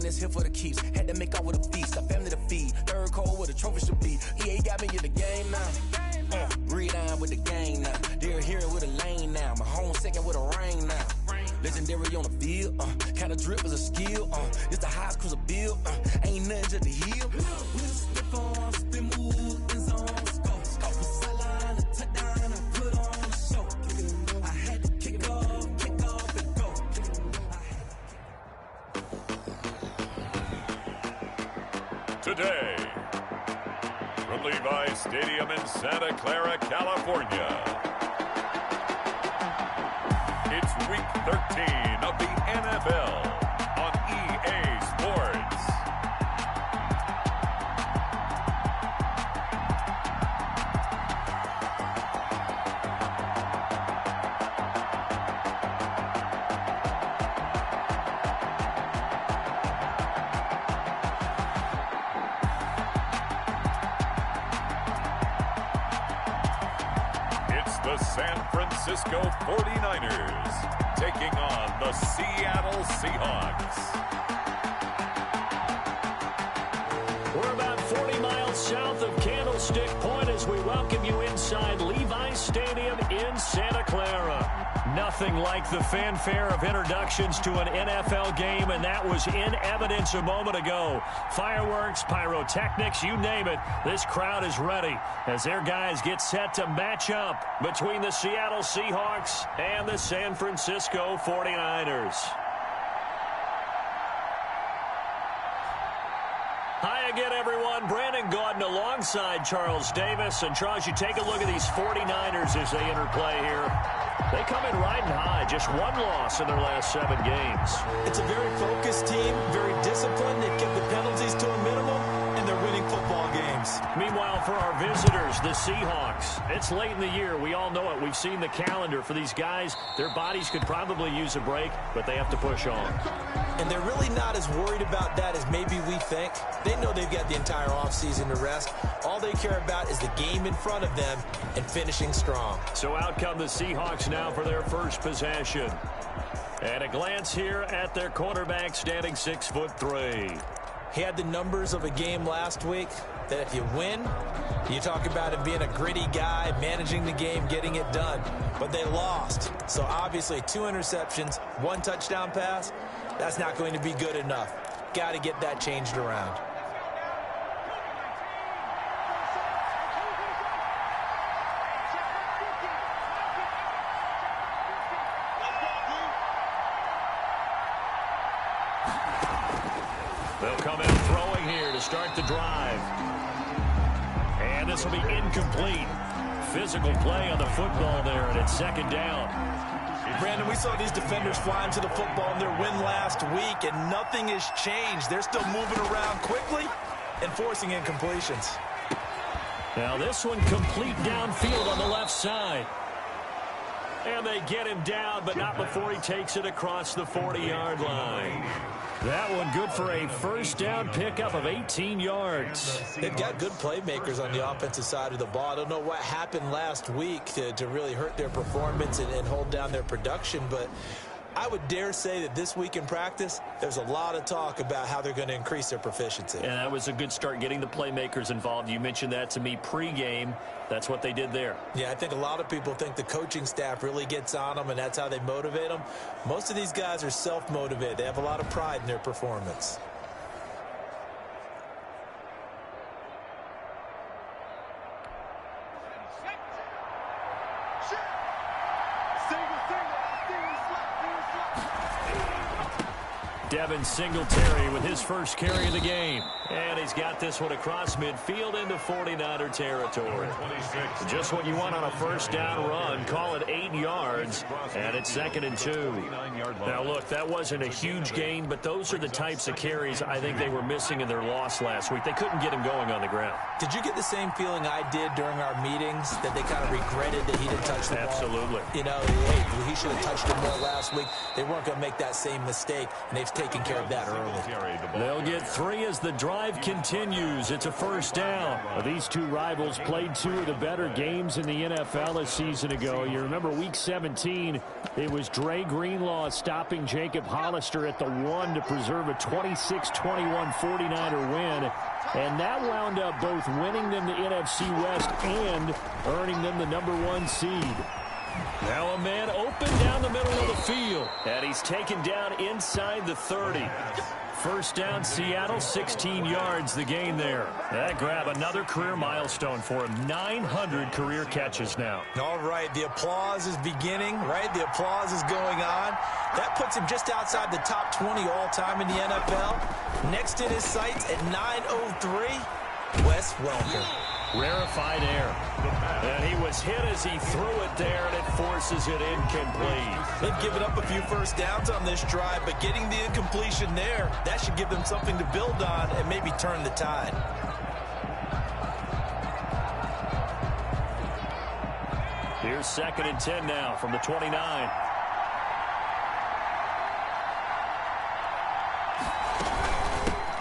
that's here for the keeps. Had to make out with a feast, a family to feed. Third cold where the trophy should be. EA got me in the game now. Read-on with the game now. They're here with a lane now. My home second with a rain now. Legendary on the field, kinda drip is a skill, it's the highest cruiser bill, ain't nothing just to heal. We slip on, spin move, in zone, scope, sideline, a touchdown, I put on a show. I had to kick off and go. Today, from Levi's Stadium in Santa Clara, California, it's Week 13 of the NFL on EA Sports. It's the San Francisco 49ers taking on the Seattle Seahawks. We're about 40 miles south of Candlestick Point as we welcome you inside Levi's Stadium in Santa Clara. Nothing like the fanfare of introductions to an NFL game, and that was in evidence a moment ago. Fireworks, pyrotechnics, you name it. This crowd is ready as their guys get set to match up between the Seattle Seahawks and the San Francisco 49ers. Hi again, everyone. Brandon Gaudin alongside Charles Davis. And, Charles, you take a look at these 49ers as they interplay here. They come in riding high, just one loss in their last 7 games. It's a very focused team, very disciplined. They've kept the penalties to a minimum, and they're winning football games. Meanwhile, for our visitors, the Seahawks, it's late in the year. We all know it. We've seen the calendar for these guys. Their bodies could probably use a break, but they have to push on. And they're really not as worried about that as maybe we think. They know they've got the entire offseason to rest. All they care about is the game in front of them and finishing strong. So out come the Seahawks now for their first possession. And a glance here at their quarterback standing 6'3". He had the numbers of a game last week that if you win, you talk about him being a gritty guy, managing the game, getting it done. But they lost. So obviously 2 interceptions, 1 touchdown pass. That's not going to be good enough. Got to get that changed around. They'll come in throwing here to start the drive. And this will be incomplete. Physical play on the football there, and it's second down. Brandon, we saw these defenders flying to the football in their win last week, and nothing has changed. They're still moving around quickly and forcing incompletions. Now this one complete downfield on the left side. And they get him down, but not before he takes it across the 40-yard line. That one good for a first down pickup of 18 yards. They've got good playmakers on the offensive side of the ball. I don't know what happened last week to really hurt their performance and hold down their production, but I would dare say that this week in practice, there's a lot of talk about how they're going to increase their proficiency. And that was a good start getting the playmakers involved. You mentioned that to me pregame. That's what they did there. Yeah, I think a lot of people think the coaching staff really gets on them, and that's how they motivate them. Most of these guys are self-motivated. They have a lot of pride in their performance. Devin Singletary with his first carry of the game. And he's got this one across midfield into 49er territory. Just what you want on a first down run. Call it 8 yards. And it's 2nd and 2. Now, look, that wasn't a huge gain, but those are the types of carries I think they were missing in their loss last week. They couldn't get him going on the ground. Did you get the same feeling I did during our meetings, that they kind of regretted that he didn't touch the ball? Absolutely. You know, hey, he should have touched it more last week. They weren't going to make that same mistake, and they've taken care of that early. They'll get 3 as the draw drive continues. It's a first down. These two rivals played two of the better games in the NFL a season ago. You remember Week 17, it was Dre Greenlaw stopping Jacob Hollister at the 1 to preserve a 26-21 49er win. And that wound up both winning them the NFC West and earning them the #1 seed. Now a man open down the middle of the field. And he's taken down inside the 30. First down, Seattle, 16 yards the gain there. That grab, another career milestone for him. 900 career catches now. All right, the applause is beginning, right? The applause is going on. That puts him just outside the top 20 all-time in the NFL. Next in his sights at 903, Wes Welker. Rarefied air. And he was hit as he threw it there, and it forces it incomplete. They've given up a few first downs on this drive, but getting the incompletion there, that should give them something to build on and maybe turn the tide. Here's 2nd and 10 now from the 29.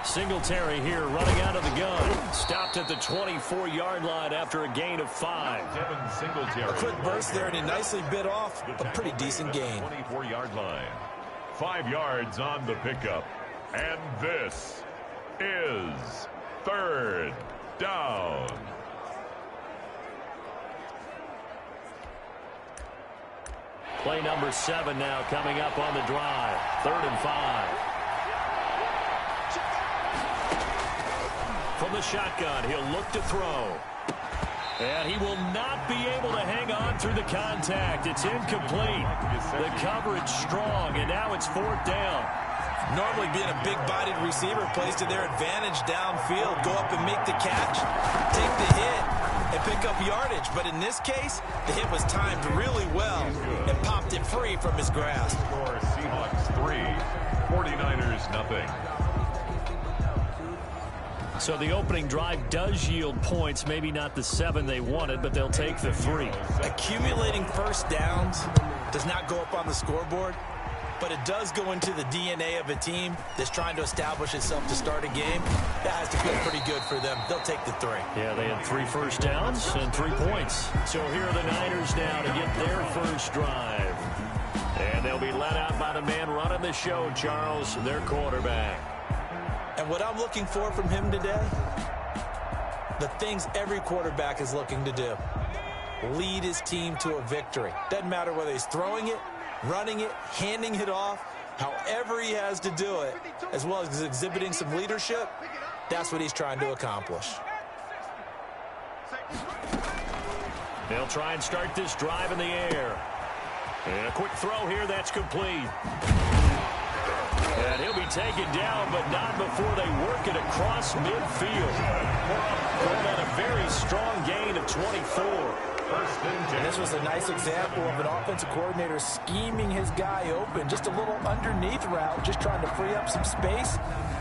Singletary here running out of the gun. Stopped at the 24-yard line after a gain of 5. A quick burst there, and he nicely bit off a pretty decent gain. 24-yard line. 5 yards on the pickup. And this is 3rd down. Play number 7 now coming up on the drive. 3rd and 5. From the shotgun, he'll look to throw. And he will not be able to hang on through the contact. It's incomplete. The coverage strong, and now it's 4th down. Normally being a big-bodied receiver plays to their advantage downfield. Go up and make the catch, take the hit, and pick up yardage. But in this case, the hit was timed really well and popped it free from his grasp. Seahawks 3, 49ers nothing. So the opening drive does yield points, maybe not the 7 they wanted, but they'll take the 3. Accumulating first downs does not go up on the scoreboard, but it does go into the DNA of a team that's trying to establish itself to start a game. That has to feel pretty good for them. They'll take the 3. Yeah, they had 3 first downs and 3 points. So here are the Niners now to get their first drive. And they'll be led out by the man running the show, Charles, their quarterback. And what I'm looking for from him today, the things every quarterback is looking to do. Lead his team to a victory. Doesn't matter whether he's throwing it, running it, handing it off, however he has to do it, as well as exhibiting some leadership, that's what he's trying to accomplish. They'll try and start this drive in the air. And a quick throw here, that's complete. And he'll be taken down, but not before they work it across midfield. Going at a very strong gain of 24. And this was a nice example of an offensive coordinator scheming his guy open. Just a little underneath route, just trying to free up some space,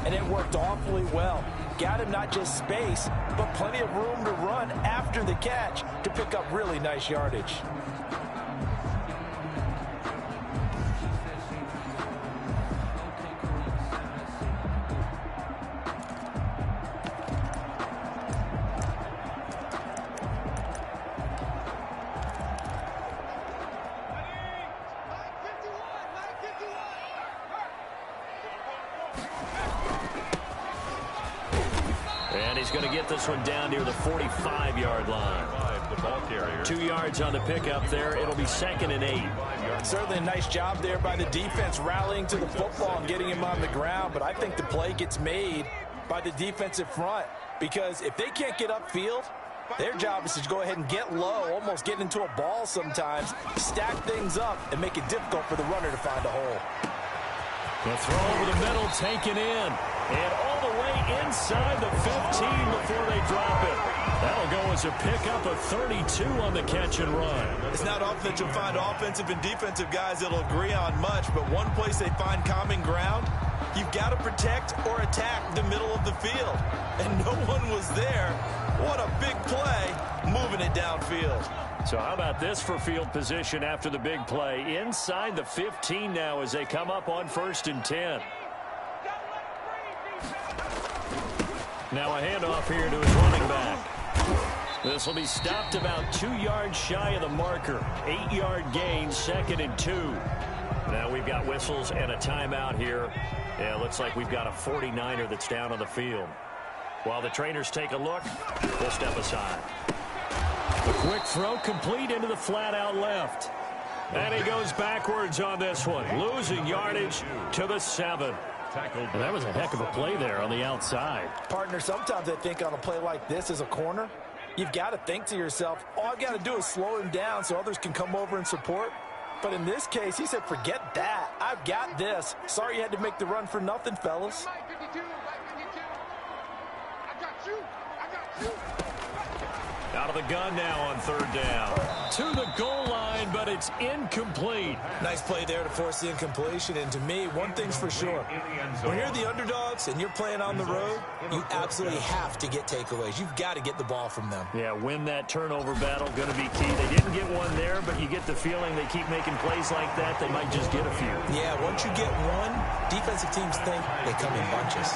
and it worked awfully well. Got him not just space, but plenty of room to run after the catch to pick up really nice yardage. And he's going to get this one down near the 45-yard line. 2 yards on the pickup there. It'll be 2nd and 8. Certainly a nice job there by the defense rallying to the football and getting him on the ground. But I think the play gets made by the defensive front, because if they can't get upfield, their job is to go ahead and get low, almost get into a ball sometimes, stack things up, and make it difficult for the runner to find a hole. The throw over the middle taken in. And all the way inside the 15 before they drop it. That'll go as a pickup of 32 on the catch and run. It's not often that you'll find offensive and defensive guys that'll agree on much, but one place they find common ground, you've got to protect or attack the middle of the field. And no one was there. What a big play, moving it downfield. So how about this for field position after the big play? Inside the 15 now as they come up on 1st and 10. Now a handoff here to his running back. This will be stopped about 2 yards shy of the marker. 8-yard gain, 2nd and 2. Now we've got whistles and a timeout here. Yeah, it looks like we've got a 49er that's down on the field. While the trainers take a look, we'll step aside. A quick throw complete into the flat out left. And he goes backwards on this one, losing yardage to the 7. And that was a heck of a play there on the outside. Partner, sometimes I think on a play like this as a corner, you've got to think to yourself, all I've got to do is slow him down so others can come over and support. But in this case, he said, forget that. I've got this. Sorry you had to make the run for nothing, fellas. Out of the gun now on 3rd down. To the goal line, but it's incomplete. Nice play there to force the incompletion. And to me, one thing's for sure. When you're the underdogs and you're playing on the road, you absolutely have to get takeaways. You've got to get the ball from them. Yeah, win that turnover battle, going to be key. They didn't get one there, but you get the feeling they keep making plays like that, they might just get a few. Yeah, once you get one, defensive teams think they come in bunches.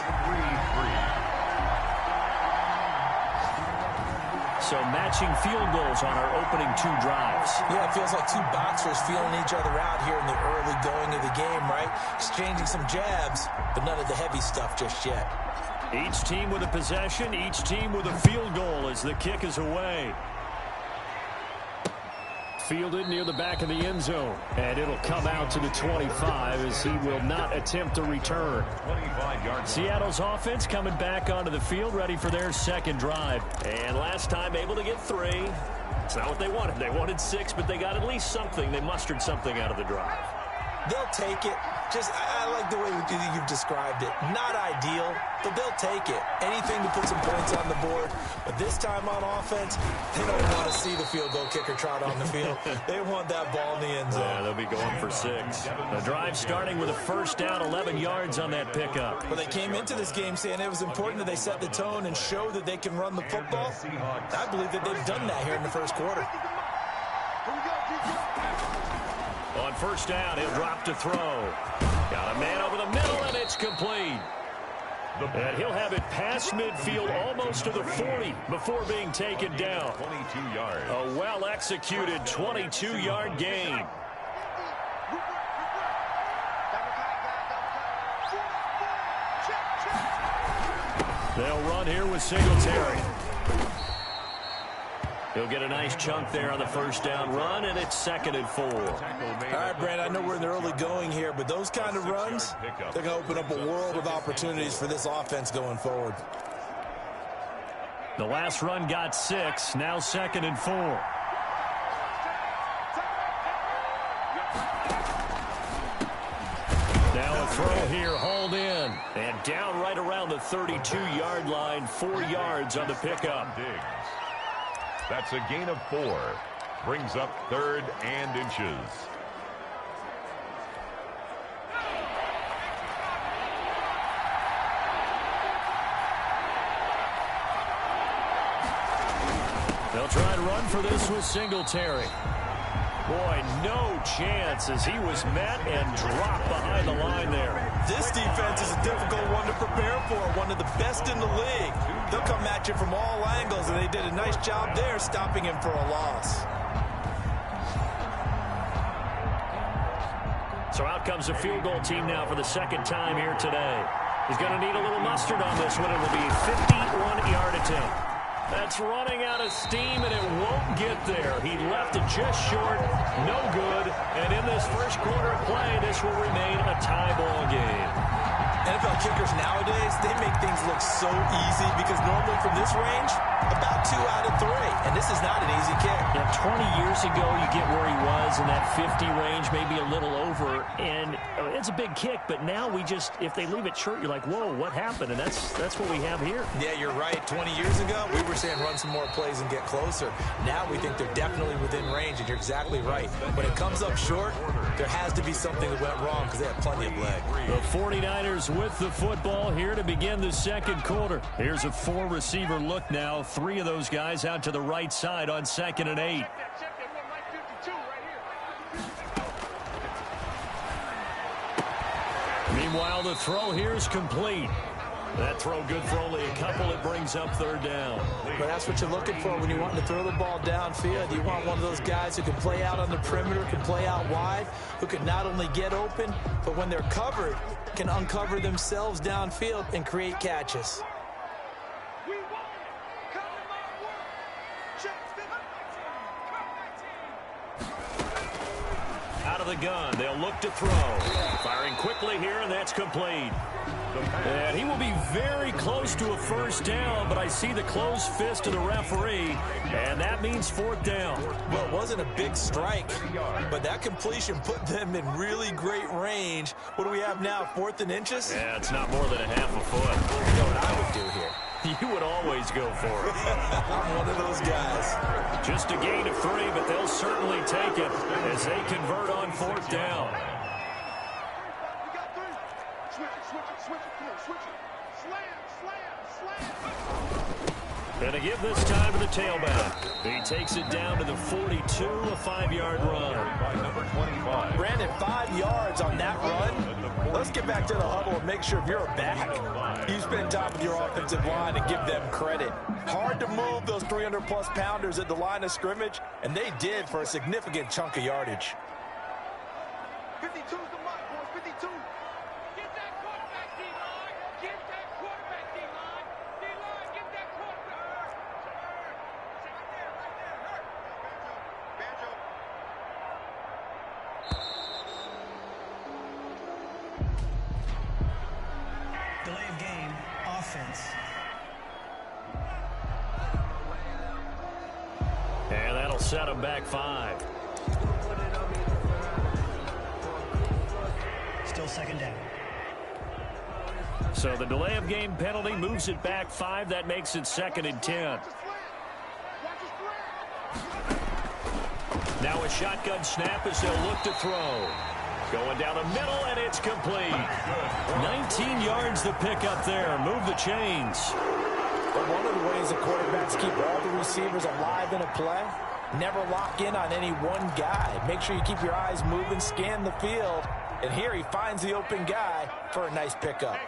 So matching field goals on our opening 2 drives. Yeah, it feels like 2 boxers feeling each other out here in the early going of the game, right? Exchanging some jabs, but none of the heavy stuff just yet. Each team with a possession, each team with a field goal as the kick is away. Fielded near the back of the end zone. And it'll come out to the 25 as he will not attempt to return. Seattle's offense coming back onto the field, ready for their 2nd drive. And last time able to get 3. It's not what they wanted. They wanted 6, but they got at least something. They mustered something out of the drive. They'll take it. I like the way you've described it. Not ideal, but they'll take it. Anything to put some points on the board. But this time on offense, they don't want to see the field goal kicker trot on the field. They want that ball in the end zone. Yeah, they'll be going for 6. The drive starting with a 1st down, 11 yards on that pickup. Well, they came into this game saying it was important that they set the tone and show that they can run the football. I believe that they've done that here in the 1st quarter. On 1st down, he'll drop to throw. Got a man over the middle, and it's complete. And he'll have it past midfield almost to the 40 before being taken down. 22 yards. A well-executed 22-yard gain. They'll run here with Singletary. He'll get a nice chunk there on the 1st down run, and it's 2nd and 4. All right, Brand, I know we're in the early going here, but those kind of runs, they're going to open up a world of opportunities for this offense going forward. The last run got 6, now 2nd and 4. Now a throw here, hauled in, and down right around the 32-yard line, 4 yards on the pickup. That's a gain of 4. Brings up 3rd and inches. They'll try to run for this with Singletary. Boy, no chance as he was met and dropped behind the line there. This defense is a difficult one to prepare for, one of the best in the league. They'll come at you from all angles, and they did a nice job there stopping him for a loss. So out comes the field goal team now for the 2nd time here today. He's going to need a little mustard on this one. It will be a 51-yard attempt. That's running out of steam, and it won't get there. He left it just short, no good. And in this 1st quarter of play, this will remain a tie ball game. NFL kickers nowadays, they make things look so easy because normally from this range, about 2 out of 3. And this is not an easy kick. Yeah, 20 years ago, you get where he was in that 50 range, maybe a little over. And it's a big kick, but now we just, if they leave it short, you're like, whoa, what happened? And that's what we have here. Yeah, you're right. 20 years ago, we were saying run some more plays and get closer. Now we think they're definitely within range, and you're exactly right. When it comes up short, there has to be something that went wrong because they have plenty of leg. The 49ers with the football here to begin the 2nd quarter. Here's a 4-receiver look now. 3 of those guys out to the right side on 2nd and 8. Meanwhile, the throw here is complete. That throw good for only a couple. It brings up third down. But that's what you're looking for when you want to throw the ball downfield. You want one of those guys who can play out on the perimeter, can play out wide, who can not only get open, but when they're covered, can uncover themselves downfield and create catches. Out of the gun, they'll look to throw. Firing quickly here, and that's complete. And he will be very close to a first down, but I see the closed fist of the referee, and that means fourth down. Well, it wasn't a big strike, but that completion put them in really great range. What do we have now, 4th and inches? Yeah, it's not more than a half a foot. You know what I would do here? You would always go for it. I'm one of those guys. Just a gain of 3, but they'll certainly take it as they convert on fourth down. And to give this time to the tailback. He takes it down to the 42, a 5-yard run. By number 25. Brandon, 5 yards on that run. Let's get back to the huddle and make sure if you're a back, you spend time with your offensive line and give them credit. Hard to move those 300-plus pounders at the line of scrimmage, and they did for a significant chunk of yardage. 52's the mark, boys. 52. Get that quarterback, D-line. Get that quarterback, D-line. D-line, get that quarterback. Right there. Banjo. Delay of game, offense. And that'll set him back 5. Still second down. So the delay of game penalty moves it back 5. That makes it 2nd and 10. Now a shotgun snap as they'll look to throw. Going down the middle, and it's complete. 19 yards the pick up there. Move the chains. But one of the ways the quarterbacks keep all the receivers alive in a play, never lock in on any one guy. Make sure you keep your eyes moving, scan the field. And here he finds the open guy for a nice pickup.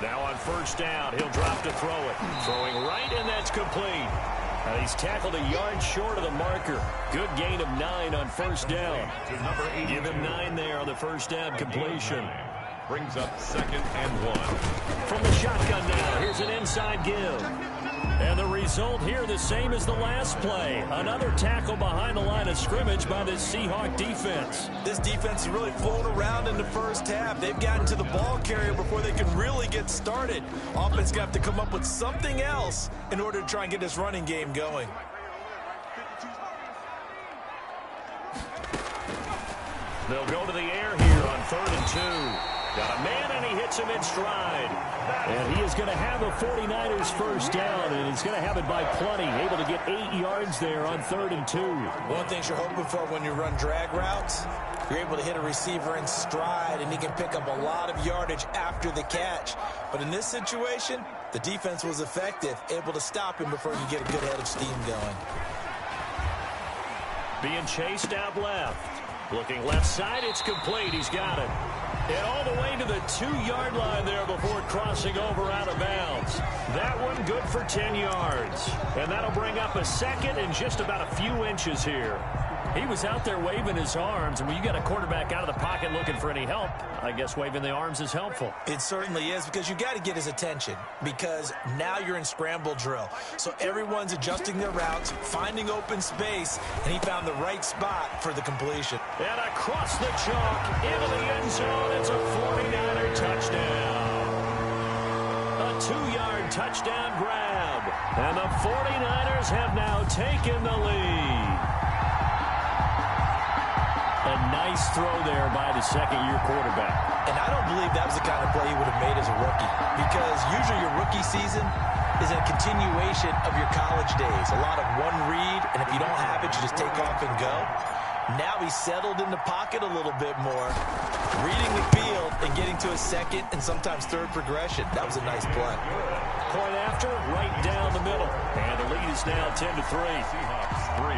Now on first down, he'll drop to throw it. Throwing right, and that's complete. And he's tackled a yard short of the marker. Good gain of 9 on first down. Give him 9 there on the first down completion. Brings up 2nd and 1. From the shotgun now, here's an inside give. And the result here the same as the last play. Another tackle behind the line of scrimmage by this Seahawk defense. This defense has really flown around in the first half. They've gotten to the ball carrier before they can really get started. Offense got to come up with something else in order to try and get this running game going. They'll go to the air here on 3rd and 2. Got a man, and he hits him in stride. And he is going to have a 49ers first down, and he's going to have it by plenty. Able to get 8 yards there on 3rd and 2. One of the things you're hoping for when you run drag routes, you're able to hit a receiver in stride, and he can pick up a lot of yardage after the catch. But in this situation, the defense was effective, able to stop him before you get a good head of steam going. Being chased out left. Looking left side, it's complete. He's got it. And all the way to the 2-yard line there before crossing over out of bounds. That one good for 10 yards. And that'll bring up a 2nd and just about a few inches here. He was out there waving his arms, and when you got a quarterback out of the pocket looking for any help, I guess waving the arms is helpful. It certainly is, because you got to get his attention, because now you're in scramble drill. So everyone's adjusting their routes, finding open space, and he found the right spot for the completion. And across the chalk into the end zone, it's a 49er touchdown. A 2-yard touchdown grab, and the 49ers have now taken the lead. A nice throw there by the second-year quarterback. And I don't believe that was the kind of play he would have made as a rookie, because usually your rookie season is a continuation of your college days. A lot of one read, and if you don't have it, you just take off and go. Now he's settled in the pocket a little bit more, reading the field and getting to a second and sometimes third progression. That was a nice play. Point after, right down the middle. And the lead is now 10-3. Seahawks 3.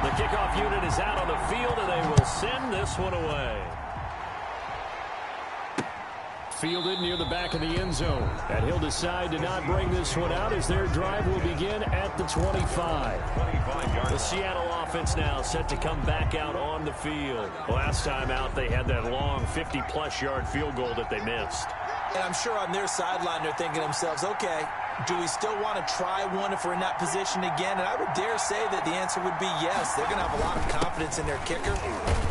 The kickoff unit is out on the field, and they will send this one away. Fielded near the back of the end zone. And he'll decide to not bring this one out as their drive will begin at the 25. The Seattle offense now set to come back out on the field. Last time out, they had that long 50-plus yard field goal that they missed. And I'm sure on their sideline they're thinking to themselves, okay, do we still want to try one if we're in that position again? And I would dare say that the answer would be yes. They're going to have a lot of confidence in their kicker.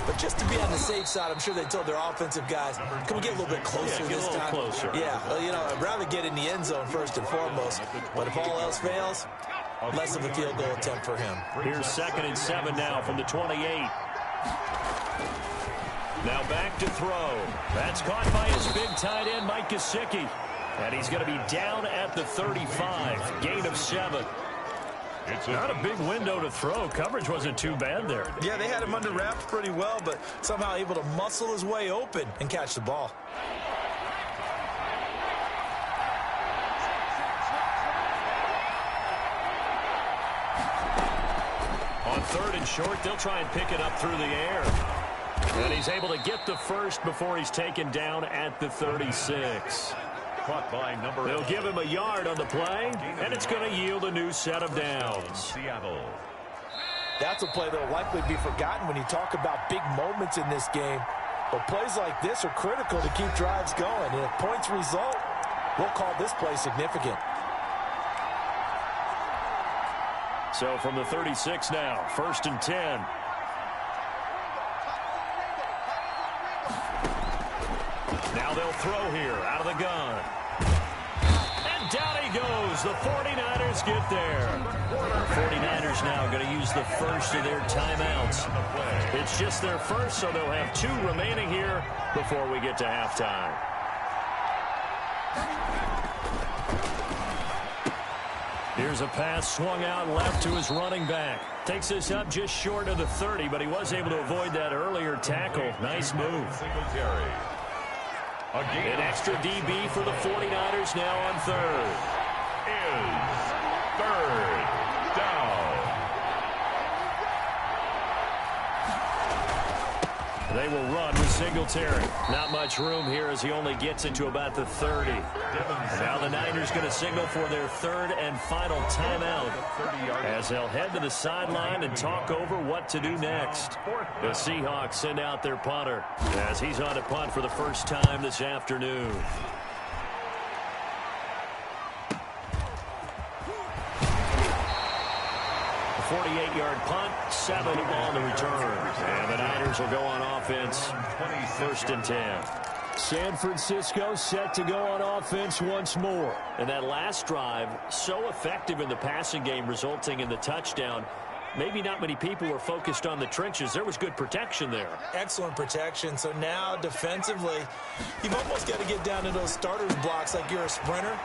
But just to be on the safe side, I'm sure they told their offensive guys, can we get a little bit closer this time? Closer. Yeah, well, you know, I'd rather get in the end zone first and foremost. But if all else fails, less of a field goal attempt for him. Here's 2nd and 7 now from the 28. Now back to throw. That's caught by his big tight end, Mike Gesicki. And he's going to be down at the 35. Gain of 7. It's not a big window to throw. Coverage wasn't too bad there. Yeah, they had him under wraps pretty well, but somehow able to muscle his way open and catch the ball. On 3rd and short, they'll try and pick it up through the air. And he's able to get the first before he's taken down at the 36. Caught by number 8. They'll give him a yard on the play, and it's going to yield a new set of downs. Seattle. That's a play that will likely be forgotten when you talk about big moments in this game. But plays like this are critical to keep drives going. And if points result, we'll call this play significant. So from the 36 now, 1st and 10. Now they'll throw here out of the gun. And down he goes. The 49ers get there. The 49ers now going to use the first of their timeouts. It's just their first, so they'll have 2 remaining here before we get to halftime. Here's a pass swung out left to his running back. Takes this up just short of the 30, but he was able to avoid that earlier tackle. Nice move. An extra DB for the 49ers now on 3rd. Is 3rd down. They will run with Singletary. Not much room here as he only gets it to about the 30. And now the Niners going to signal for their 3rd and final timeout as they'll head to the sideline and talk over what to do next. The Seahawks send out their punter as he's on to punt for the first time this afternoon. 48-yard punt, 7 on the return. And the Niners will go on offense, 1st and 10. San Francisco set to go on offense once more. And that last drive, so effective in the passing game, resulting in the touchdown. Maybe not many people were focused on the trenches. There was good protection there. Excellent protection. So now defensively, you've almost got to get down to those starters blocks like you're a sprinter.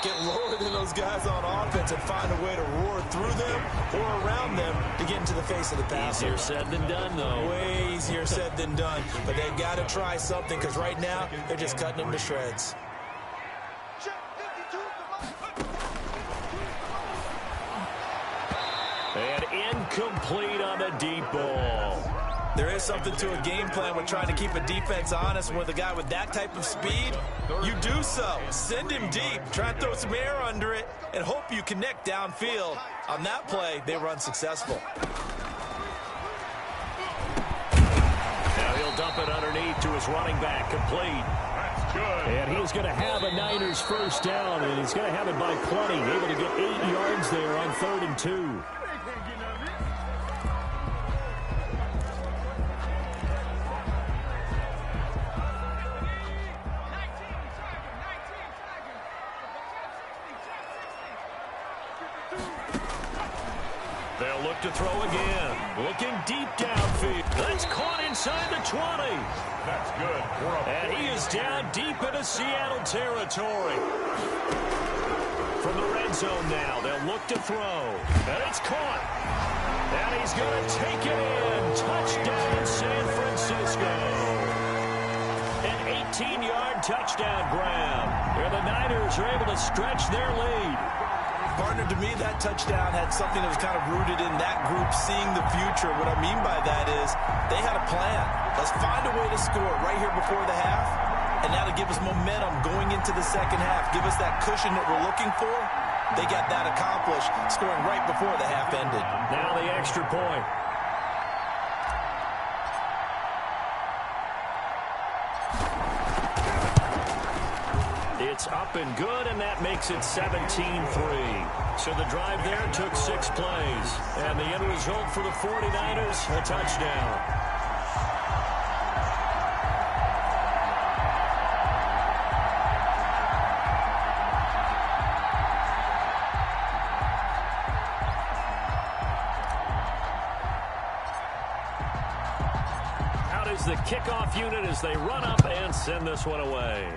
Get lower than those guys on offense and find a way to roar through them or around them to get into the face of the passer. Easier said than done, though. Way easier said than done. But they've got to try something because right now they're just cutting them to shreds. And incomplete on the deep ball. There is something to a game plan with trying to keep a defense honest. With a guy with that type of speed, you do so. Send him deep. Try and throw some air under it and hope you connect downfield. On that play, they were unsuccessful. Now he'll dump it underneath to his running back, complete. That's good. And he's going to have a Niners first down, and he's going to have it by plenty. Able to get 8 yards there on 3rd and 2. They'll look to throw again. Looking deep downfield. That's caught inside the 20. That's good. And he is down deep into Seattle territory. From the red zone now, they'll look to throw. And it's caught. And he's going to take it in. Touchdown, San Francisco. An 18-yard touchdown grab. Where the Niners are able to stretch their lead. Partner, to me, that touchdown had something that was kind of rooted in that group seeing the future. What I mean by that is they had a plan. Let's find a way to score right here before the half, and that'll give us momentum going into the second half. Give us that cushion that we're looking for. They got that accomplished, scoring right before the half ended. Now the extra point. It's up and good, and that makes it 17-3. So the drive there took 6 plays. And the end result for the 49ers, a touchdown. Out is the kickoff unit as they run up and send this one away.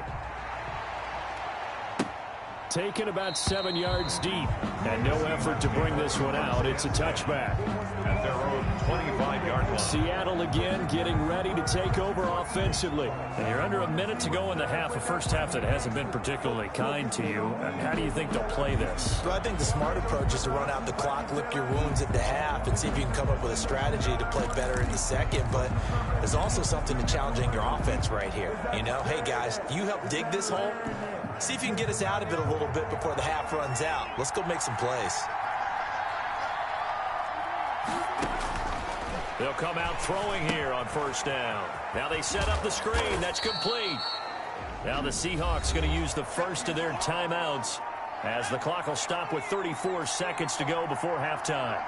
Taken about 7 yards deep, and no effort to bring this one out. It's a touchback. At their own 25-yard line. Seattle again getting ready to take over offensively. And you're under a minute to go in the half, a first half that hasn't been particularly kind to you. How do you think they'll play this? Well, I think the smart approach is to run out the clock, lick your wounds at the half, and see if you can come up with a strategy to play better in the second. But there's also something to challenging your offense right here. You know, hey, guys, you help dig this hole. See if you can get us out of it a little bit before the half runs out. Let's go make some plays. They'll come out throwing here on first down. Now they set up the screen. That's complete. Now the Seahawks going to use the first of their timeouts as the clock will stop with 34 seconds to go before halftime.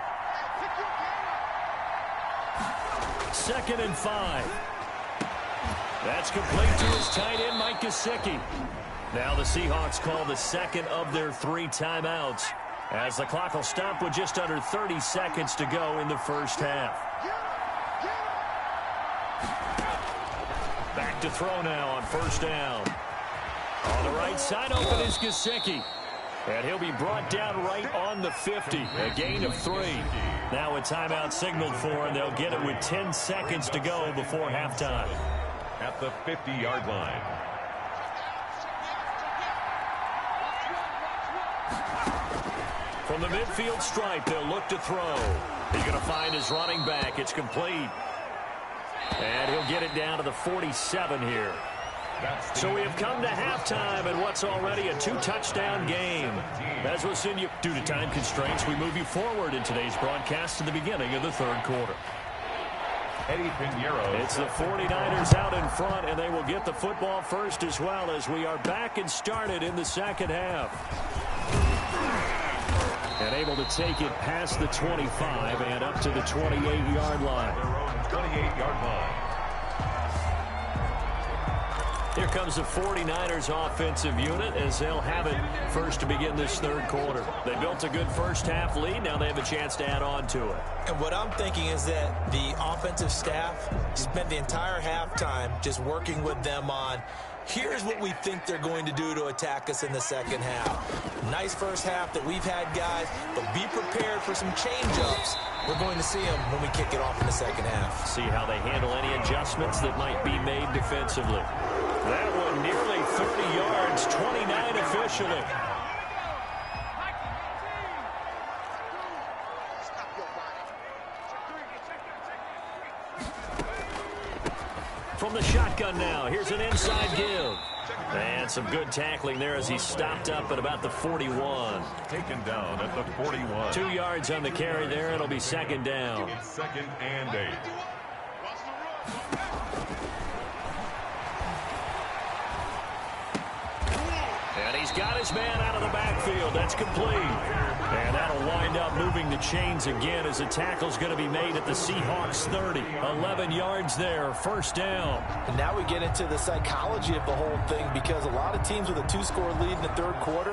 2nd and 5. That's complete to his tight end, Mike Gesicki. Now the Seahawks call the second of their 3 timeouts as the clock will stop with just under 30 seconds to go in the first half. Back to throw now on first down. On the right side open is Gesicki. And he'll be brought down right on the 50. A gain of 3. Now a timeout signaled for, and they'll get it with 10 seconds to go before halftime. At the 50-yard line. From the midfield stripe, they'll look to throw. He's going to find his running back. It's complete. And he'll get it down to the 47 here. So we have come to halftime in what's already a 2-touchdown game. As we'll send you, due to time constraints, we move you forward in today's broadcast to the beginning of the 3rd quarter. It's the 49ers out in front, and they will get the football first as well as we are back and started in the second half. And able to take it past the 25 and up to the 28-yard line. Their own 28-yard line. Here comes the 49ers offensive unit as they'll have it first to begin this 3rd quarter. They built a good first half lead. Now they have a chance to add on to it. And what I'm thinking is that the offensive staff spent the entire halftime just working with them on, here's what we think they're going to do to attack us in the second half. Nice first half that we've had, guys, but be prepared for some change-ups. We're going to see them when we kick it off in the second half. See how they handle any adjustments that might be made defensively. That one nearly 30 yards, 29 officially. From the shotgun now, here's an inside give. And some good tackling there as he stopped up at about the 41. Taken down at the 41. 2 yards on the carry there. It'll be 2nd down. It's 2nd and 8. And he's got his man out of the backfield. That's complete. And that'll wind up moving the chains again as the tackle's going to be made at the Seahawks 30. 11 yards there, first down. And now we get into the psychology of the whole thing, because a lot of teams with a 2-score lead in the 3rd quarter,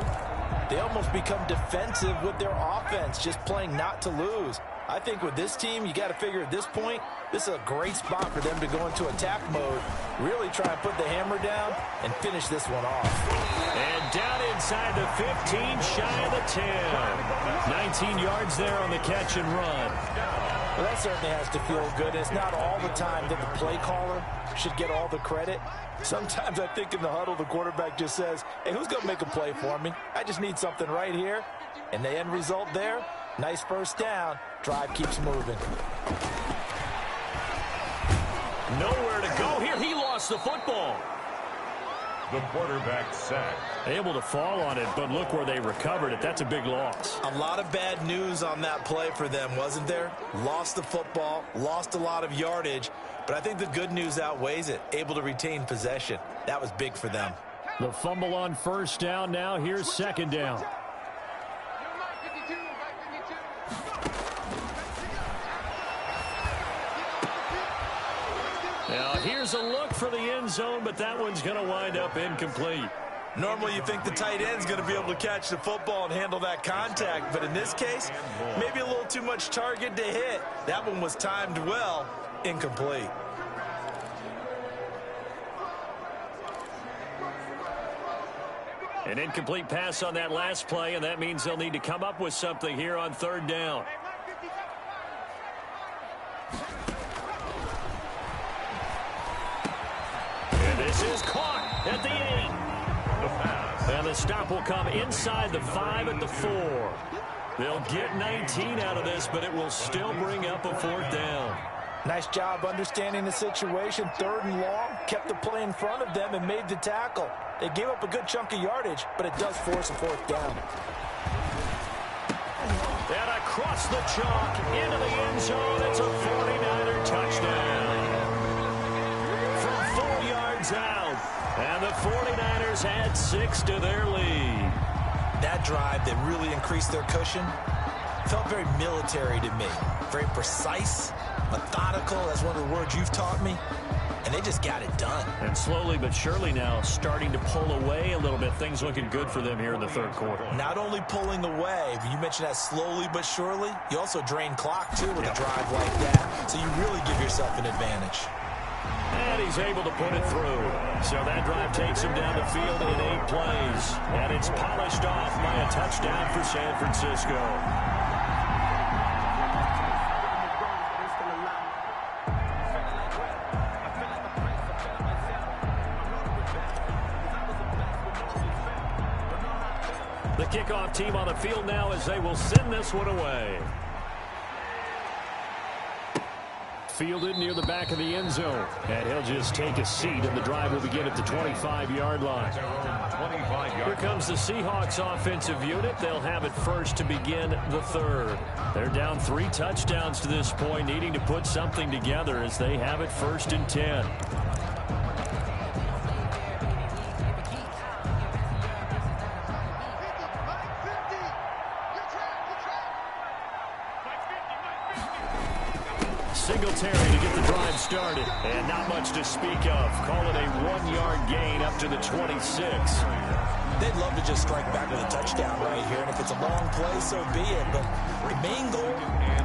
they almost become defensive with their offense, just playing not to lose. I think with this team, you got to figure at this point, this is a great spot for them to go into attack mode, really try and put the hammer down and finish this one off. And down inside the 15, shy of the 10. 19 yards there on the catch and run. Well, that certainly has to feel good. It's not all the time that the play caller should get all the credit. Sometimes I think in the huddle, the quarterback just says, hey, who's going to make a play for me? I just need something right here. And the end result there, nice first down. Drive keeps moving. Nowhere to go here. He lost the football. The quarterback sack. Able to fall on it, but look where they recovered it. That's a big loss. A lot of bad news on that play for them, wasn't there? Lost the football, lost a lot of yardage, but I think the good news outweighs it. Able to retain possession. That was big for them. The fumble on first down. Now here's second down. Now here's a look for the end zone, but that one's going to wind up incomplete. Normally you think the tight end's going to be able to catch the football and handle that contact, but in this case, maybe a little too much target to hit. That one was timed well, incomplete. An incomplete pass on that last play, and that means they'll need to come up with something here on third down. And this is caught at the 8. And the stop will come inside the 5 at the 4. They'll get 19 out of this, but it will still bring up a fourth down. Nice job understanding the situation. Third and long, kept the play in front of them and made the tackle. They gave up a good chunk of yardage, but it does force a fourth down. And across the chalk into the end zone, it's a 49er touchdown. From 4 yards out, and the 49ers add 6 to their lead. That drive that really increased their cushion felt very military to me. Very precise, methodical, that's one of the words you've taught me. And they just got it done. And slowly but surely now starting to pull away a little bit. Things looking good for them here in the third quarter. Not only pulling away, but you mentioned that slowly but surely. You also drain clock, too, with a drive like that. So you really give yourself an advantage. And he's able to put it through. So that drive takes him down the field in 8 plays. And it's polished off by a touchdown for San Francisco. The kickoff team on the field now as they will send this one away. Fielded near the back of the end zone. And he'll just take a seat, and the drive will begin at the 25-yard line. Here comes the Seahawks offensive unit. They'll have it first to begin the third. They're down 3 touchdowns to this point, needing to put something together as they have it first and 10. Singletary to get the drive started, and not much to speak of. Call it a 1-yard gain up to the 26. They'd love to just strike back with a touchdown right here, and if it's a long play, so be it. But the main goal,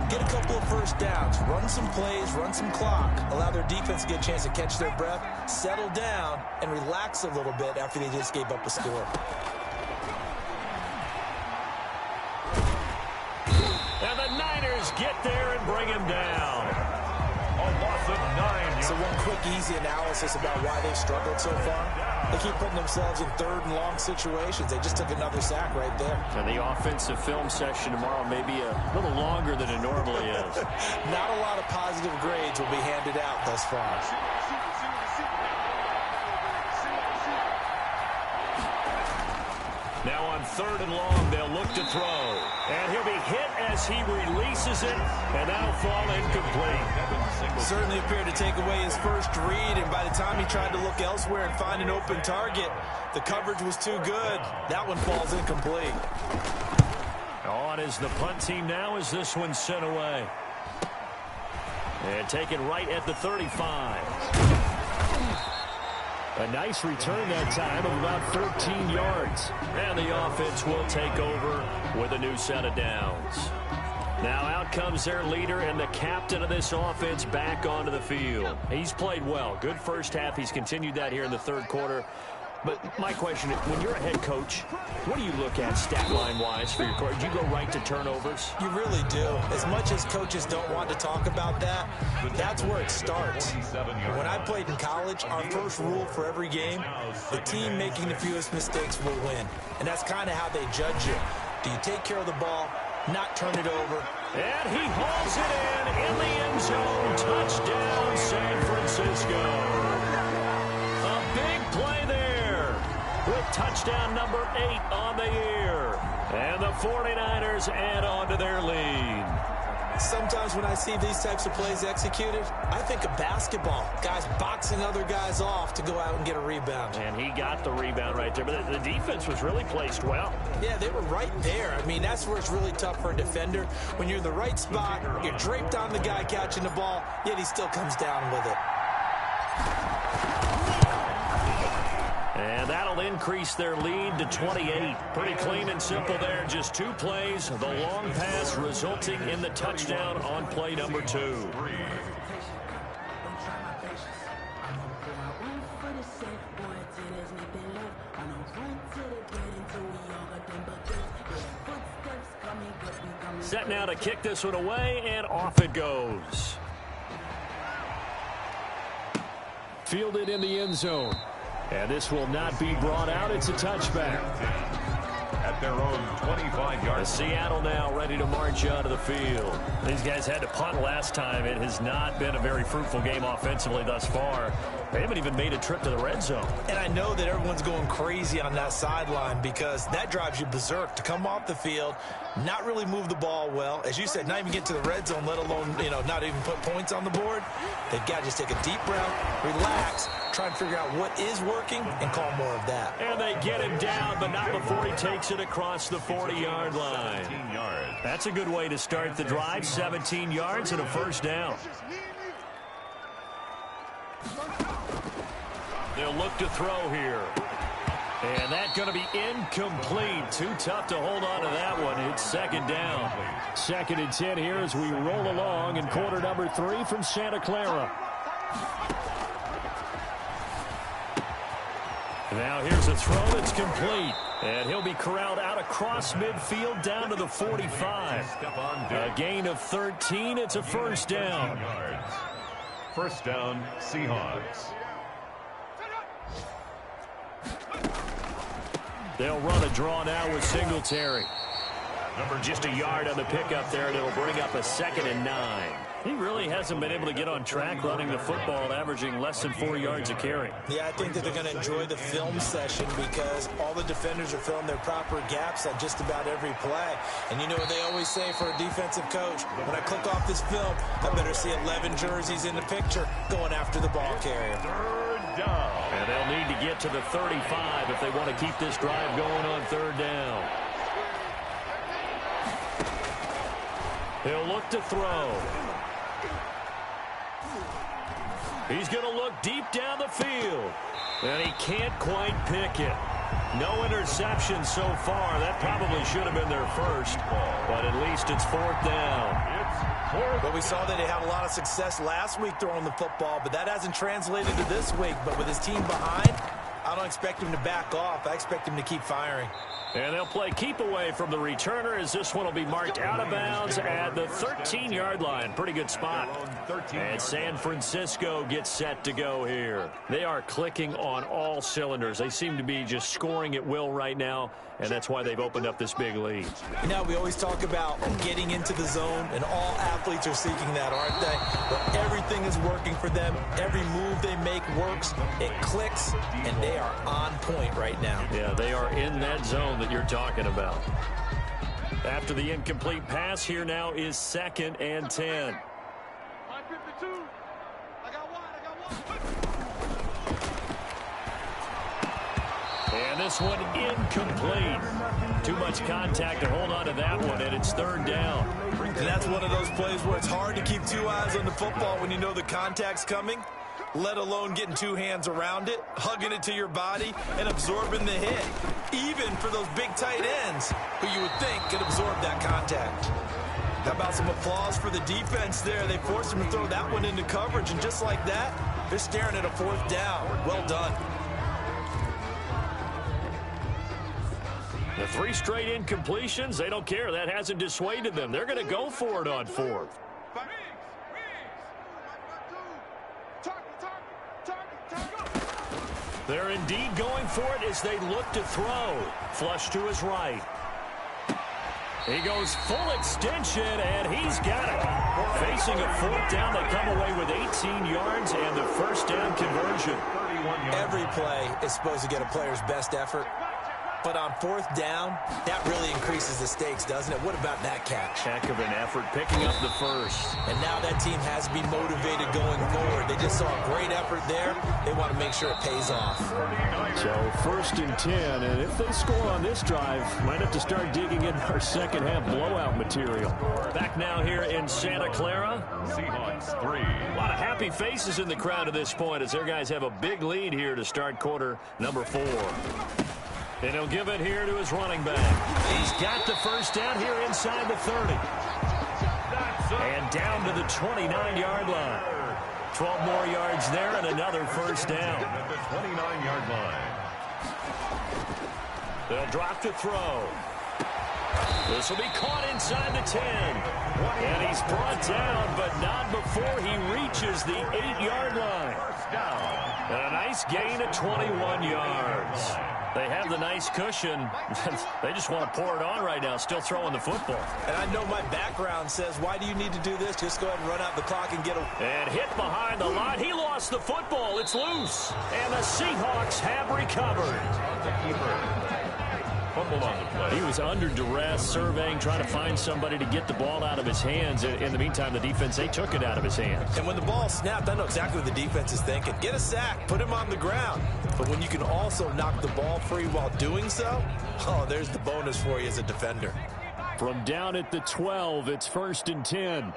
get a couple of first downs, run some plays, run some clock, allow their defense to get a chance to catch their breath, settle down, and relax a little bit after they just gave up a score. And the Niners get there and bring him down. A loss of 9. So one quick, easy analysis about why they've struggled so far. They keep putting themselves in third and long situations. They just took another sack right there. And the offensive film session tomorrow may be a little longer than it normally is. Not a lot of positive grades will be handed out thus far. Now on third and long, they'll look to throw. And he'll be hit as he releases it, and that'll fall incomplete. Certainly appeared to take away his first read, and by the time he tried to look elsewhere and find an open target, the coverage was too good. That one falls incomplete. On is the punt team now as this one's sent away. And taken right at the 35. A nice return that time of about 14 yards. And the offense will take over with a new set of downs. Now out comes their leader and the captain of this offense back onto the field. He's played well. Good first half. He's continued that here in the third quarter. But my question, when you're a head coach, what do you look at stat line-wise for your coach? Do you go right to turnovers? You really do. As much as coaches don't want to talk about that, that's where it starts. When I played in college, our first rule for every game, the team making the fewest mistakes will win. And that's kind of how they judge you. Do you take care of the ball, not turn it over? And he hauls it in the end zone. Touchdown, San Francisco. A big play there with touchdown number 8 on the year. And the 49ers add on to their lead. Sometimes when I see these types of plays executed, I think of basketball. Guys boxing other guys off to go out and get a rebound. And he got the rebound right there. But the defense was really placed well. Yeah, they were right there. I mean, that's where it's really tough for a defender. When you're in the right spot, you're draped on the guy catching the ball, yet he still comes down with it. And that'll increase their lead to 28. Pretty clean and simple there. Just 2 plays. The long pass resulting in the touchdown on play number 2. Set now to kick this one away, and off it goes. Fielded in the end zone. And this will not be brought out. It's a touchback. At their own 25-yard. Seattle now ready to march out of the field. These guys had to punt last time. It has not been a very fruitful game offensively thus far. They haven't even made a trip to the red zone. And I know that everyone's going crazy on that sideline because that drives you berserk to come off the field, not really move the ball well. As you said, not even get to the red zone, let alone, not even put points on the board. They've got to just take a deep breath, relax, try and figure out what is working and call more of that. And they get him down, but not before he takes it across the 40-yard line. 17 yards. That's a good way to start the drive. 17 yards and a first down. They'll look to throw here. And that's going to be incomplete. Too tough to hold on to that one. It's second down. 2nd and 10 here as we roll along in quarter number 3 from Santa Clara. Now here's a throw that's complete. And he'll be corralled out across midfield down to the 45. A gain of 13. It's a first down. First down, Seahawks. They'll run a draw now with Singletary. Just a yard on the pickup there, and it'll bring up a 2nd and 9. He really hasn't been able to get on track running the football, averaging less than 4 yards a carry. Yeah, I think that they're going to enjoy the film session because all the defenders are filling their proper gaps on just about every play. And you know what they always say for a defensive coach? When I click off this film, I better see 11 jerseys in the picture going after the ball carrier. Third down. And they'll need to get to the 35 if they want to keep this drive going on 3rd down. He'll look to throw. He's going to look deep down the field. And he can't quite pick it. No interception so far. That probably should have been their first. But at least it's 4th down. But we saw that he had a lot of success last week throwing the football, but that hasn't translated to this week. But with his team behind, I don't expect him to back off. I expect him to keep firing. And they'll play keep away from the returner as this one will be marked out of bounds at the 13-yard line. Pretty good spot. And San Francisco gets set to go here. They are clicking on all cylinders. They seem to be just scoring at will right now, and that's why they've opened up this big lead. You know, we always talk about getting into the zone, and all athletes are seeking that, aren't they? But everything is working for them. Every move they make works. It clicks, and they are on point right now. Yeah, they are in that zone that you're talking about. After the incomplete pass, here now is 2nd and 10. And this one incomplete. Too much contact to hold on to that one, and it's 3rd down. And that's one of those plays where it's hard to keep 2 eyes on the football when you know the contact's coming, let alone getting 2 hands around it, hugging it to your body, and absorbing the hit. Even for those big tight ends who you would think could absorb that contact. How about some applause for the defense there? They forced him to throw that one into coverage, and just like that, they're staring at a 4th down. Well done. The 3 straight incompletions, they don't care. That hasn't dissuaded them. They're going to go for it on 4th. They're indeed going for it as they look to throw. Flush to his right. He goes full extension, and he's got it. Facing a fourth down, they come away with 18 yards and the first down conversion. Every play is supposed to get a player's best effort. But on fourth down, that really increases the stakes, doesn't it? What about that catch? Heck of an effort picking up the first. And now that team has to be motivated going forward. They just saw a great effort there. They want to make sure it pays off. So 1st and 10, and if they score on this drive, might have to start digging in our second half blowout material. Back now here in Santa Clara. Seahawks 3. A lot of happy faces in the crowd at this point as their guys have a big lead here to start quarter number 4. And he'll give it here to his running back. He's got the first down here inside the 30. And down to the 29-yard line. 12 more yards there and another first down. At the 29-yard line. They'll drop to throw. This will be caught inside the 10. And he's brought down, but not before he reaches the 8-yard line. And a nice gain of 21 yards. They have the nice cushion. They just want to pour it on right now, still throwing the football. And I know my background says, why do you need to do this? Just go ahead and run out the clock and get a... And hit behind the line. He lost the football. It's loose. And the Seahawks have recovered. Fumble on the play. He was under duress, surveying, trying to find somebody to get the ball out of his hands. In the meantime, the defense, they took it out of his hands. And when the ball snapped, I know exactly what the defense is thinking. Get a sack, put him on the ground. But when you can also knock the ball free while doing so, oh, there's the bonus for you as a defender. From down at the 12, it's 1st and 10.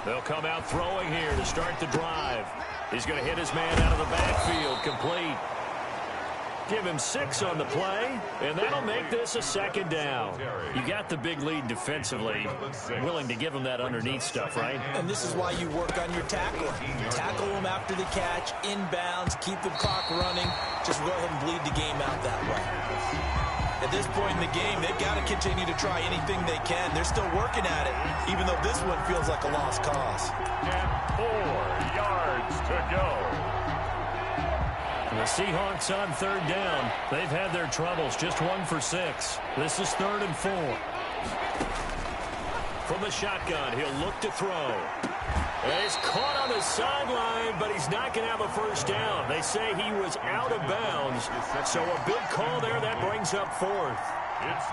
They'll come out throwing here to start the drive. He's going to hit his man out of the backfield, complete. Give him 6 on the play, and that'll make this a second down. You got the big lead defensively, willing to give him that underneath stuff, right? And this is why you work on your tackling. Tackle them after the catch, inbounds, keep the clock running. Just go ahead and bleed the game out that way. At this point in the game, they've got to continue to try anything they can. They're still working at it, even though this one feels like a lost cause. And 4 yards to go. The Seahawks on 3rd down. They've had their troubles. Just 1 for 6. This is 3rd and 4. From the shotgun, he'll look to throw. And he's caught on the sideline, but he's not going to have a first down. They say he was out of bounds. So a big call there. That brings up 4th.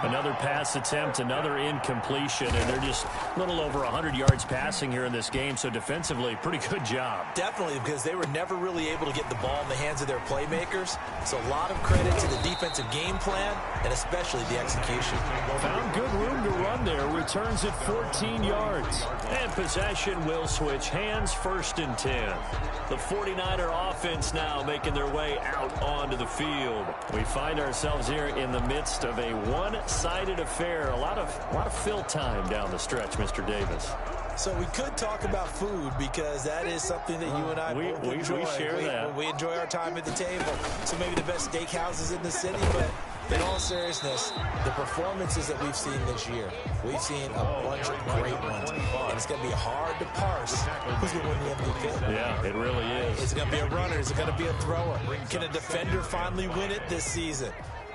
Another pass attempt, another incompletion, and they're just a little over 100 yards passing here in this game, so defensively, pretty good job. Definitely, because they were never really able to get the ball in the hands of their playmakers, so a lot of credit to the defensive game plan, and especially the execution. Found good room to run there, returns at 14 yards. And possession will switch hands, 1st and 10. The 49er offense now making their way out onto the field. We find ourselves here in the midst of a one-sided affair. A lot of fill time down the stretch, Mr. Davis. So we could talk about food because that is something that you and I both enjoy. We share that. We enjoy our time at the table. So maybe the best steakhouses in the city, but in all seriousness, the performances that we've seen this year, we've seen a bunch of great ones. And it's going to be hard to parse who's going to win the MVP. Yeah, it really is. Is it going to be a runner? Is it going to be a thrower? Can a defender finally win it this season?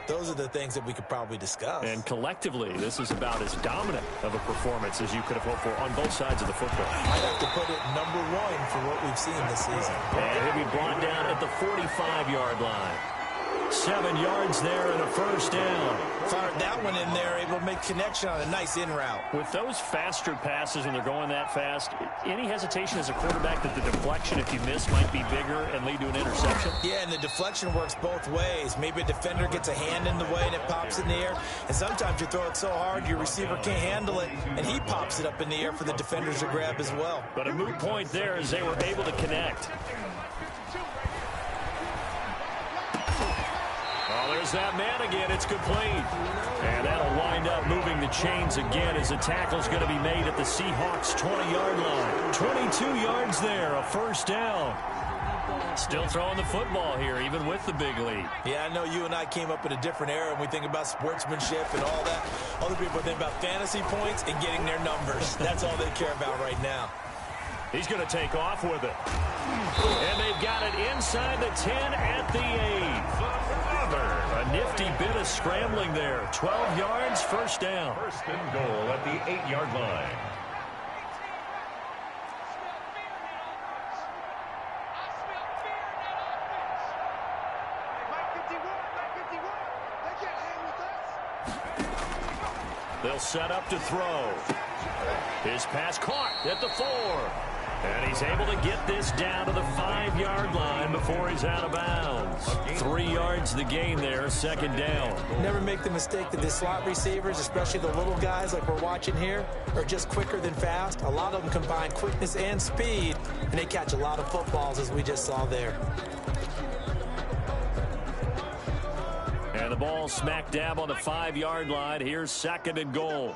Those are the things that we could probably discuss. And collectively, this is about as dominant of a performance as you could have hoped for on both sides of the football. I'd have to put it number 1 for what we've seen this season. And he'll be brought down at the 45-yard line. 7 yards there and a first down. Fired that one in there, able to make connection on a nice in route. With those faster passes when they're going that fast, any hesitation as a quarterback that the deflection, if you miss, might be bigger and lead to an interception? Yeah, and the deflection works both ways. Maybe a defender gets a hand in the way and it pops in the air. And sometimes you throw it so hard your receiver can't handle it, and he pops it up in the air for the defenders to grab as well. But a moot point there as they were able to connect. There's that man again. It's complete. And that'll wind up moving the chains again as the tackle's going to be made at the Seahawks' 20-yard line. 22 yards there, a first down. Still throwing the football here, even with the big lead. Yeah, I know you and I came up in a different era, and we think about sportsmanship and all that. Other people think about fantasy points and getting their numbers. That's all they care about right now. He's going to take off with it. And they've got it inside the 10 at the 8. A nifty bit of scrambling there. 12 yards, first down. First and goal at the 8-yard line. They'll set up to throw. His pass caught at the 4. And he's able to get this down to the 5-yard line before he's out of bounds. 3 yards the gain there, second down. Never make the mistake that the slot receivers, especially the little guys like we're watching here, are just quicker than fast. A lot of them combine quickness and speed, and they catch a lot of footballs, as we just saw there. And the ball smack dab on the 5-yard line. Here's second and goal.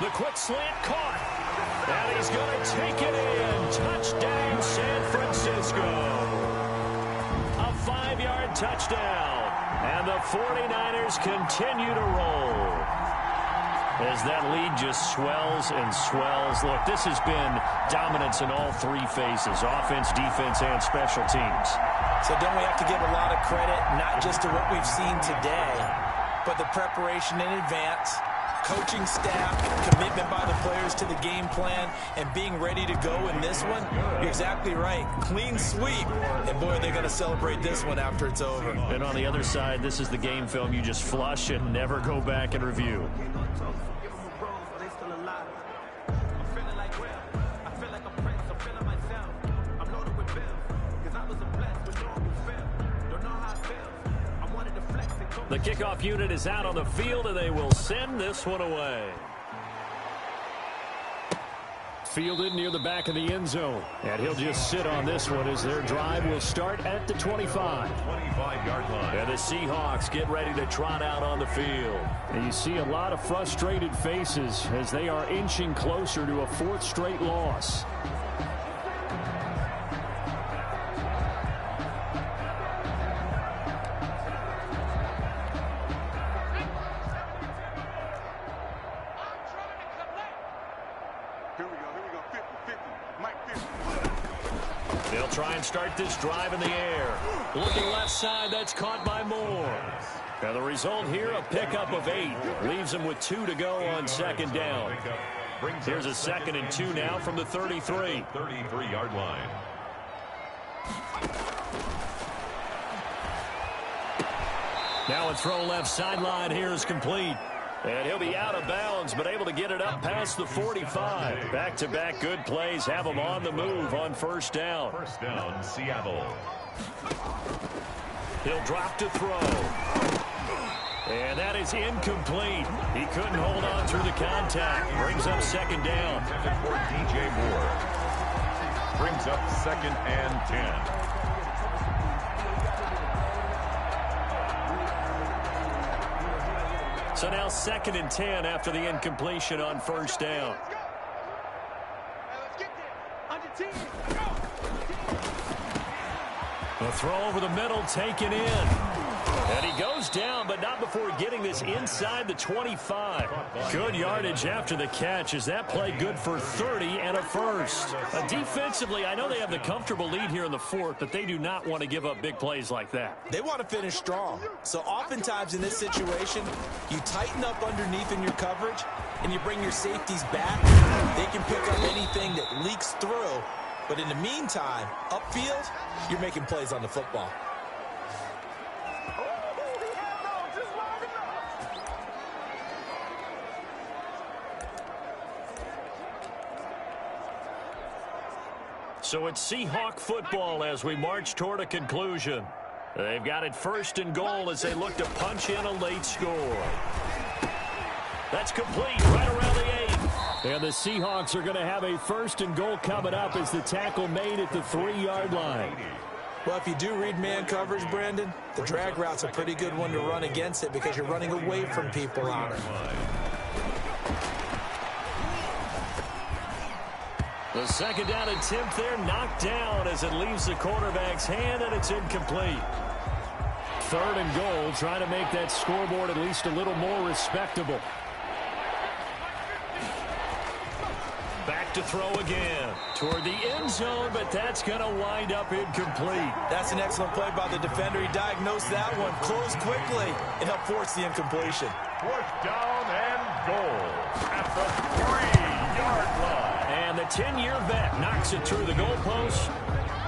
The quick slant caught. And he's going to take it in. Touchdown, San Francisco. A 5-yard touchdown. And the 49ers continue to roll. As that lead just swells and swells. Look, this has been dominance in all three phases. Offense, defense, and special teams. So don't we have to give a lot of credit, not just to what we've seen today, but the preparation in advance, coaching staff, commitment by the players to the game plan, and being ready to go in this one? You're exactly right. Clean sweep. And boy, are they going to celebrate this one after it's over. And on the other side, this is the game film you just flush and never go back and review. The kickoff unit is out on the field, and they will send this one away. Fielded near the back of the end zone. And he'll just sit on this one as their drive will start at the 25. 25-yard line. And the Seahawks get ready to trot out on the field. And you see a lot of frustrated faces as they are inching closer to a 4th straight loss. They'll try and start this drive in the air. Looking left side, that's caught by Moore. And the result here, a pickup of 8. Leaves them with 2 to go on second down. Here's a 2nd and 2 now from the 33. 33-yard line. Now a throw left sideline here is complete. And he'll be out of bounds, but able to get it up past the 45. Back-to-back good plays have him on the move on first down. First down, Seattle. He'll drop to throw. And that is incomplete. He couldn't hold on through the contact. Brings up second down. For DJ Moore. Brings up 2nd and 10. So now 2nd and 10 after the incompletion on first down. A throw over the middle taken in. And he goes down, but not before getting this inside the 25. Good yardage after the catch. Is that play good for 30 and a first? Defensively, I know they have the comfortable lead here in the 4th, but they do not want to give up big plays like that. They want to finish strong. So oftentimes in this situation, you tighten up underneath in your coverage, and you bring your safeties back. They can pick up anything that leaks through. But in the meantime, upfield, you're making plays on the football. So it's Seahawk football as we march toward a conclusion. They've got it 1st and goal as they look to punch in a late score. That's complete right around the 8. And the Seahawks are going to have a 1st and goal coming up as the tackle made at the 3-yard line. Well, if you do read man coverage, Brandon, the drag route's a pretty good one to run against it because you're running away from people on it. The 2nd down attempt there knocked down as it leaves the quarterback's hand, and it's incomplete. 3rd and goal, trying to make that scoreboard at least a little more respectable. to throw again. Toward the end zone, but that's going to wind up incomplete. That's an excellent play by the defender. He diagnosed that one, closed quickly, and helped force the incompletion. 4th down and goal at the 3-yard line. And the 10-year vet knocks it through the goalpost.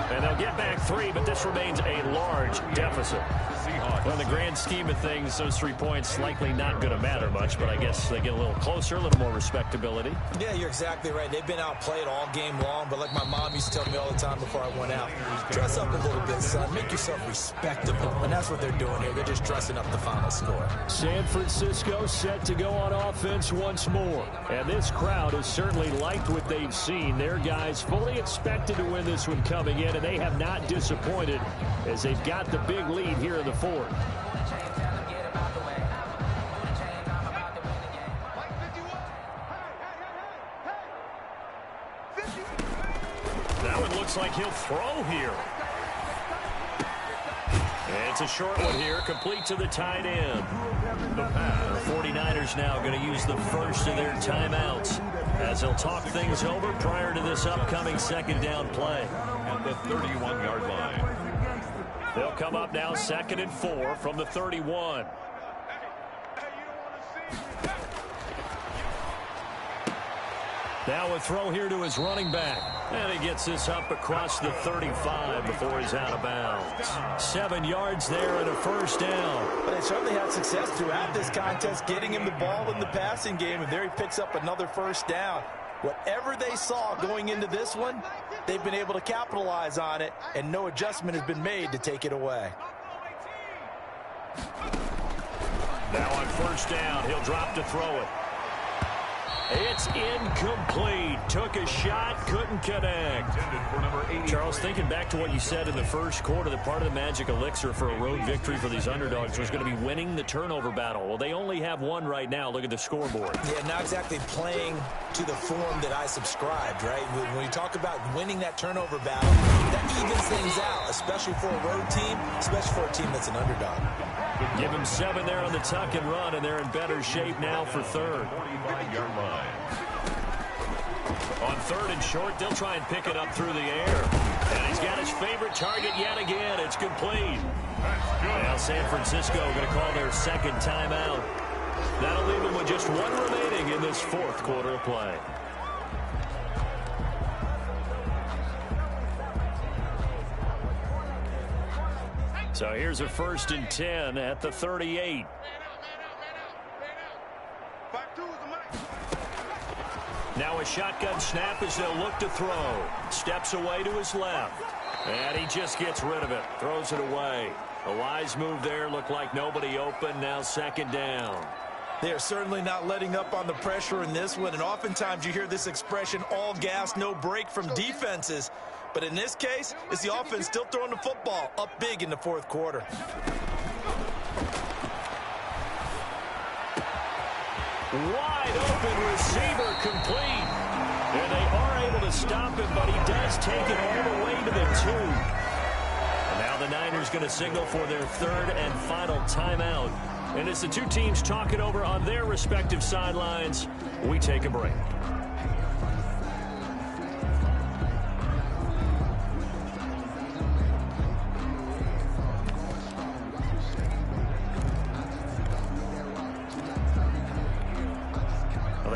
And they'll get back 3, but this remains a large deficit. Well, in the grand scheme of things, those 3 points likely not going to matter much, but I guess they get a little closer, a little more respectability. Yeah, you're exactly right. They've been outplayed all game long, but like my mom used to tell me all the time before I went out, dress up a little bit, son. Make yourself respectable. And that's what they're doing here. They're just dressing up the final score. San Francisco set to go on offense once more. And this crowd has certainly liked what they've seen. Their guys fully expected to win this one coming in, and they have not disappointed as they've got the big lead here in the 4th. That one looks like he'll throw here. It's a short one here, complete to the tight end. The 49ers now going to use the first of their timeouts as they'll talk things over prior to this upcoming 2nd down play. At the 31-yard line. They'll come up now 2nd and 4 from the 31. Now a throw here to his running back. And he gets this up across the 35 before he's out of bounds. 7 yards there and a 1st down. But they certainly had success throughout this contest, getting him the ball in the passing game, and there he picks up another 1st down. Whatever they saw going into this one, they've been able to capitalize on it, and no adjustment has been made to take it away. Now on 1st down, he'll drop to throw it. It's incomplete. Took a shot, couldn't connect. Charles, thinking back to what you said in the first quarter, that part of the magic elixir for a road victory for these underdogs was going to be winning the turnover battle. Well, they only have one right now. Look at the scoreboard. Yeah, not exactly playing to the form that I subscribed, right? When you talk about winning that turnover battle, that evens things out, especially for a road team, especially for a team that's an underdog. Give them 7 there on the tuck and run, and they're in better shape now for 3rd. 45-yard line. On 3rd and short, they'll try and pick it up through the air. And he's got his favorite target yet again. It's complete. Now San Francisco going to call their 2nd timeout. That'll leave them with just 1 remaining in this 4th quarter of play. So here's a 1st and 10 at the 38. Now a shotgun snap as they'll look to throw. Steps away to his left. And he just gets rid of it. Throws it away. A wise move there. Looked like nobody open. Now 2nd down. They are certainly not letting up on the pressure in this one. And oftentimes you hear this expression, all gas, no break from defenses. But in this case, it's the offense still throwing the football up big in the 4th quarter. Wide open receiver complete. And they are able to stop him, but he does take it all the way to the 2. And now the Niners going to signal for their 3rd and final timeout. And as the 2 teams talk it over on their respective sidelines, we take a break.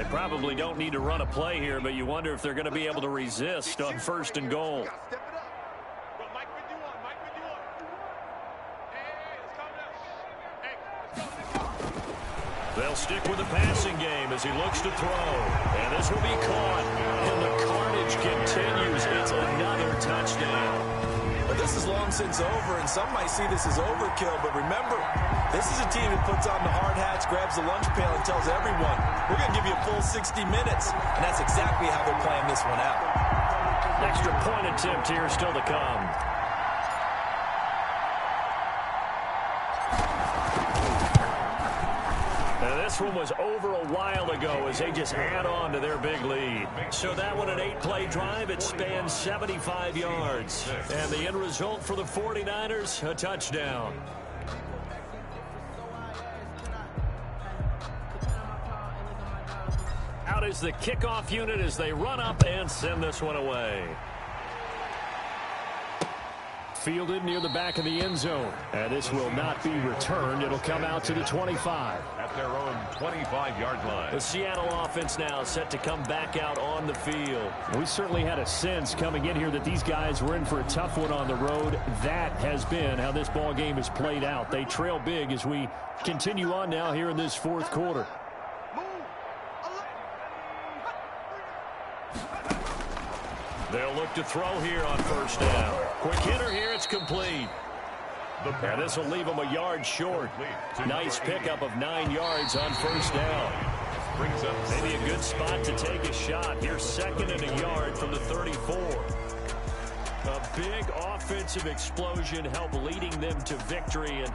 Probably don't need to run a play here, but you wonder if they're going to be able to resist on 1st and goal. They'll stick with the passing game as he looks to throw. And this will be caught. And the carnage continues. It's another touchdown. But this is long since over, and some might see this as overkill. But remember, this is a team that puts on the hard hats, grabs the lunch pail, and tells everyone, we're going to give you a full 60 minutes. And that's exactly how they're playing this one out. Extra point attempt here still to come. Now this one was over a while ago as they just add on to their big lead. So that one, an 8-play drive, it spans 75 yards. And the end result for the 49ers, a touchdown. Out out is the kickoff unit as they run up and send this one away. Fielded near the back of the end zone. And this will not be returned. It'll come out to the 25. At their own 25-yard line. The Seattle offense now set to come back out on the field. We certainly had a sense coming in here that these guys were in for a tough one on the road. That has been how this ball game has played out. They trail big as we continue on now here in this fourth quarter. They'll look to throw here on first down. Quick hitter here, it's complete. And this will leave them a yard short. Nice pickup of 9 yards on first down. Maybe a good spot to take a shot. Here's second and a yard from the 34. A big offensive explosion helped leading them to victory. And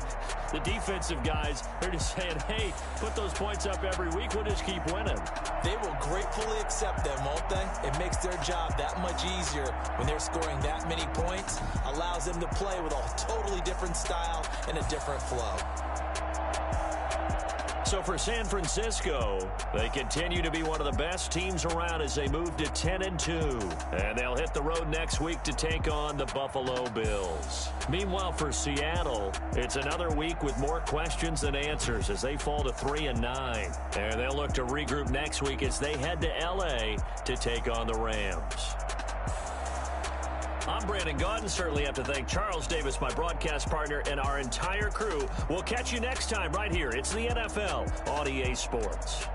the defensive guys, they're just saying, hey, put those points up every week. We'll just keep winning. They will gratefully accept them, won't they? It makes their job that much easier when they're scoring that many points. Allows them to play with a totally different style and a different flow. So for San Francisco, they continue to be one of the best teams around as they move to 10-2. And they'll hit the road next week to take on the Buffalo Bills. Meanwhile, for Seattle, it's another week with more questions than answers as they fall to 3-9. And they'll look to regroup next week as they head to L.A. to take on the Rams. I'm Brandon Gaudin. Certainly have to thank Charles Davis, my broadcast partner, and our entire crew. We'll catch you next time right here. It's the NFL on EA Sports.